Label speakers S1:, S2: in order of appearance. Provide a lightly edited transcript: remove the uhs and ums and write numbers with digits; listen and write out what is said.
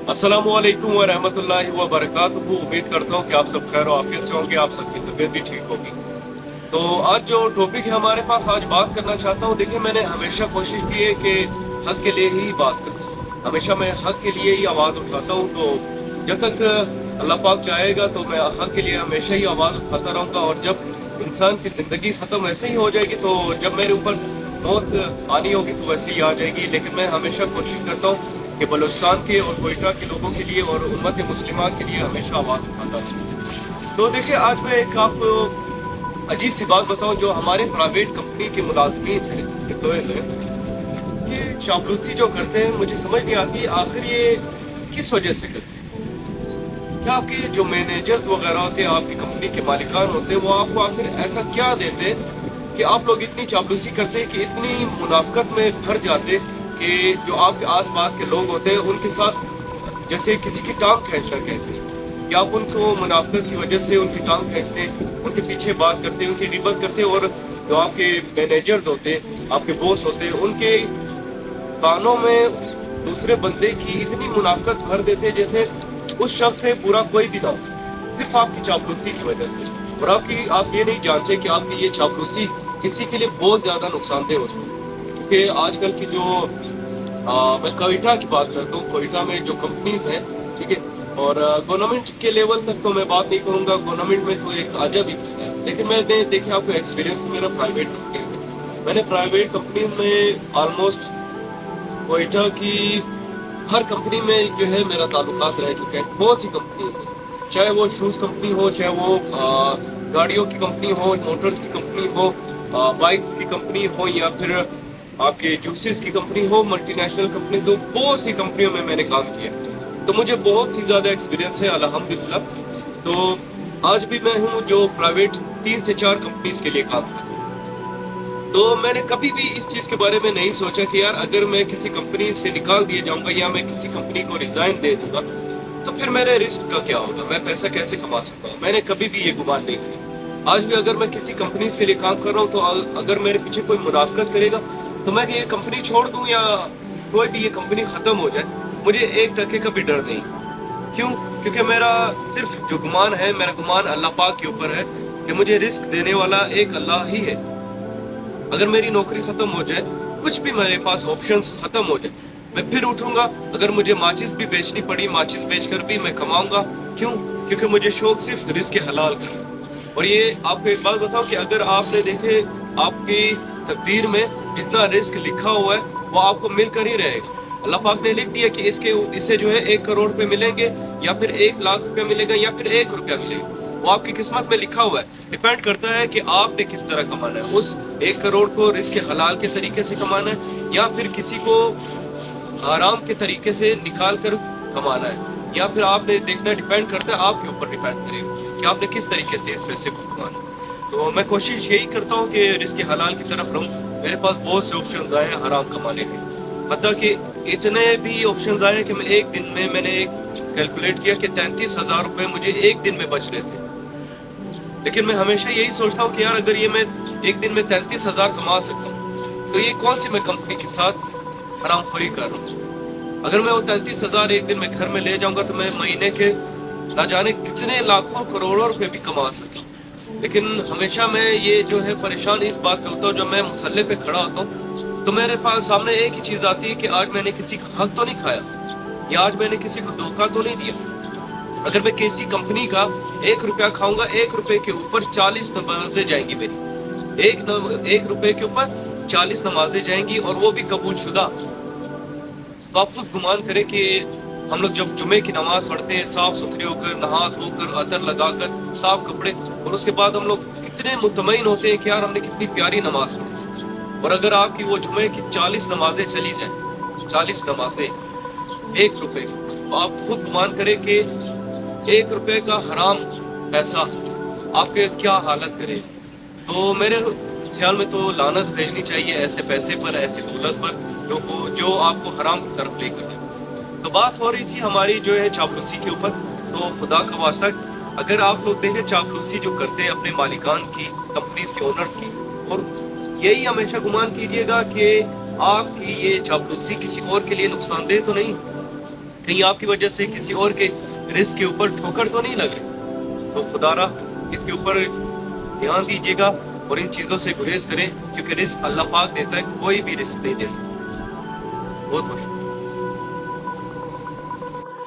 S1: अस्सलामुअलैकुम वरहमतुल्लाहि वबरकातुहू। उम्मीद करता हूँ कि आप सब खैर आफियत से होंगे, आप सबकी तबीयत भी ठीक होगी। तो आज जो टॉपिक है हमारे पास, आज बात करना चाहता हूँ। देखिए, मैंने हमेशा कोशिश की है कि हक के लिए ही बात करूँ, हमेशा मैं हक के लिए ही आवाज़ उठाता हूँ। तो जब तक अल्लाह पाक चाहेगा तो मैं हक के लिए हमेशा ही आवाज़ उठाता रहूँगा। और जब इंसान की ज़िंदगी ख़त्म ऐसे ही हो जाएगी, तो जब मेरे ऊपर मौत आनी होगी तो वैसे ही आ जाएगी। लेकिन मैं हमेशा कोशिश करता हूँ कि बलूचिस्तान के और कोयटा के लोगों के लिए और उम्मत मुस्लिमा के लिए हमेशा आवाज़ उठाता हूँ। तो देखिए, आज मैं एक आपको अजीब सी बात बताऊं। जो हमारे प्राइवेट कंपनी के मुलाजमीन हैं, एम्प्लॉयज हैं, ये चापलूसी जो करते हैं, मुझे समझ नहीं आती आखिर ये किस वजह से करते हैं। क्या आपके जो मैनेजर्स वगैरह होते हैं, आपकी कंपनी के मालिकान होते हैं, वो आपको आखिर ऐसा क्या देते हैं कि आप लोग इतनी चापलूसी करते हैं, कि इतनी मुनाफकत में भर जाते कि जो आपके आस पास के लोग होते हैं उनके साथ जैसे किसी की टांग खींचना कहते हैं, कि आप उनको मुनाफकत की वजह से उनकी टांग खींचते हैं, उनके पीछे बात करते हैं, उनकी रिबत करते हैं। और जो आपके मैनेजर्स होते हैं, आपके बॉस होते हैं, उनके कानों में दूसरे बंदे की इतनी मुनाफकत भर देते हैं जैसे उस शख्स से बुरा कोई भी ना हो, सिर्फ आपकी चापलूसी की वजह से। और आप ये नहीं जानते कि आपकी ये चापलूसी किसी के लिए बहुत ज्यादा नुकसानदेह होती है। कि आजकल की जो मैं कोयटा की बात करता हूँ, कोयटा में जो कंपनीज हैं, ठीक है, और गवर्नमेंट के लेवल तक तो मैं बात नहीं करूँगा, गवर्नमेंट में तो एक अजब ही किस्सा है। लेकिन मैंने देखिए, आपको एक्सपीरियंस मेरा प्राइवेट कंपनी में, मैंने प्राइवेट कंपनी में ऑलमोस्ट कोयटा की हर कंपनी में जो है मेरा ताल्लुकात रह चुका है। बहुत सी कंपनी है, चाहे वो शूज़ कंपनी हो, चाहे वो गाड़ियों की कंपनी हो, मोटर्स की कंपनी हो, बाइक्स की कंपनी हो, या फिर आपके जूसेस की कंपनी हो, मल्टीनेशनल कंपनीज हो, बहुत सी कंपनियों में मैंने काम किया। तो मुझे बहुत ही ज़्यादा एक्सपीरियंस है अल्हम्दुलिल्लाह। तो आज भी मैं हूँ जो प्राइवेट 3 से 4 कंपनीज के लिए काम करता हूँ। तो मैंने कभी भी इस चीज़ के बारे में नहीं सोचा कि यार, अगर मैं किसी कंपनी से निकाल दिया जाऊंगा या मैं किसी कंपनी को रिजाइन दे दूंगा तो फिर मेरे रिस्क का क्या होगा, मैं पैसा कैसे कमा सकता हूँ। मैंने कभी भी ये गुमान नहीं किया। आज भी अगर मैं किसी कंपनी के लिए काम कर रहा हूँ, तो अगर मेरे पीछे कोई मुनाफकत करेगा तो मैं ये कंपनी छोड़ दूँ या कोई भी ये कंपनी ख़त्म हो जाए, मुझे 1% का भी डर नहीं। क्यों? क्योंकि मेरा सिर्फ जो गुमान है, मेरा गुमान अल्लाह पाक के ऊपर है कि मुझे रिस्क देने वाला एक अल्लाह ही है। अगर मेरी नौकरी खत्म हो जाए, कुछ भी मेरे पास ऑप्शंस खत्म हो जाए, मैं फिर उठूंगा। अगर मुझे माचिस भी बेचनी पड़ी, माचिस बेचकर भी मैं कमाऊंगा। क्यों? क्योंकि मुझे शौक सिर्फ रिस्क हलाल का। और ये आपको एक बात बताऊं कि अगर आपने देखे, आपकी तकदीर में जितना रिस्क लिखा हुआ है वो आपको मिलकर ही रहेगा। अल्लाह पाक ने लिख दिया कि इससे जो है 1 करोड़ रुपए मिलेंगे, या फिर 1 लाख रुपया मिलेगा, या फिर 1 रुपया मिलेगा। वो आपकी किस्मत में लिखा हुआ है। डिपेंड करता है कि आपने किस तरह कमाना है। उस 1 करोड़ को रिस्क हलाल के तरीके से कमाना है, या फिर किसी को आराम के तरीके से निकाल कर कमाना है, या फिर आपने देखना, डिपेंड करता है, आपके ऊपर डिपेंड करेगा कि आपने किस तरीके से इस पैसे को कमाना है। तो मैं कोशिश यही करता हूँ कि रिस्क हलाल की तरफ रहूँ। मेरे पास बहुत से ऑप्शन आए हैं हराम कमाने के, हत्ता कि इतने भी ऑप्शन आए कि मैं एक दिन में, मैंने एक कैलकुलेट किया कि 33,000 रुपये मुझे एक दिन में बच रहे थे। लेकिन मैं हमेशा यही सोचता हूँ कि यार, अगर ये मैं एक दिन में 33,000 कमा सकता हूँ, तो ये कौन सी मैं कंपनी के साथ हरामखोरी कर रहा हूँ। अगर मैं वो 33,000 एक दिन में घर में ले जाऊंगा तो मैं महीने के ना जाने कितने लाखों करोड़ों रुपए भी कमा सकता हूँ। लेकिन हमेशा मैं ये जो है परेशान इस बात पे होता हूँ, जब मैं मुसल्ले पे खड़ा होता हूँ तो मेरे पास सामने एक ही चीज़ आती है कि आज मैंने किसी का हक तो नहीं खाया, या आज मैंने किसी को धोखा तो नहीं दिया। अगर मैं किसी कंपनी का 1 रुपया खाऊंगा, 1 रुपए के ऊपर 40 नमाजें जाएंगी मेरी। 1 रुपए के ऊपर 40 नमाजें जाएंगी, और वो भी कबूल शुदा। तो आप खुद गुमान करें कि हम लोग जब जुमे की नमाज पढ़ते हैं, साफ सुथरे होकर, नहा धोकर, अतर लगाकर, साफ कपड़े, और उसके बाद हम लोग कितने मुतमईन होते हैं कि यार हमने कितनी प्यारी नमाज पढ़ी। और अगर आपकी वो जुमे की 40 नमाजें चली जाए, 40 नमाजें 1 रुपए की, तो आप खुद गुमान करें कि 1 रुपए का हराम पैसा आपके क्या हालत करे। तो मेरे ख्याल में तो लानत भेजनी चाहिए ऐसे पैसे पर, ऐसी दौलत पर जो आपको हराम की तरफ लेकर जाए। तो बात हो रही थी हमारी जो है चापलूसी के ऊपर। तो खुदा का वास्ता, अगर आप लोग देखें चापलूसी जो करते हैं अपने मालिकान की, कंपनीज के ओनर्स की, और यही हमेशा गुमान कीजिएगा कि आपकी ये चापलूसी किसी और के लिए नुकसानदेह तो नहीं। کہیں آپ کی وجہ سے کسی اور کے رزق کے اوپر ٹھوکر تو نہیں لگ رہی. تو خدا اس کے اوپر دھیان دیجیے گا اور ان چیزوں سے گریز کریں، کیونکہ رزق اللہ پاک دیتا ہے، کوئی بھی رزق نہیں دیتا. بہت بہت شکریہ.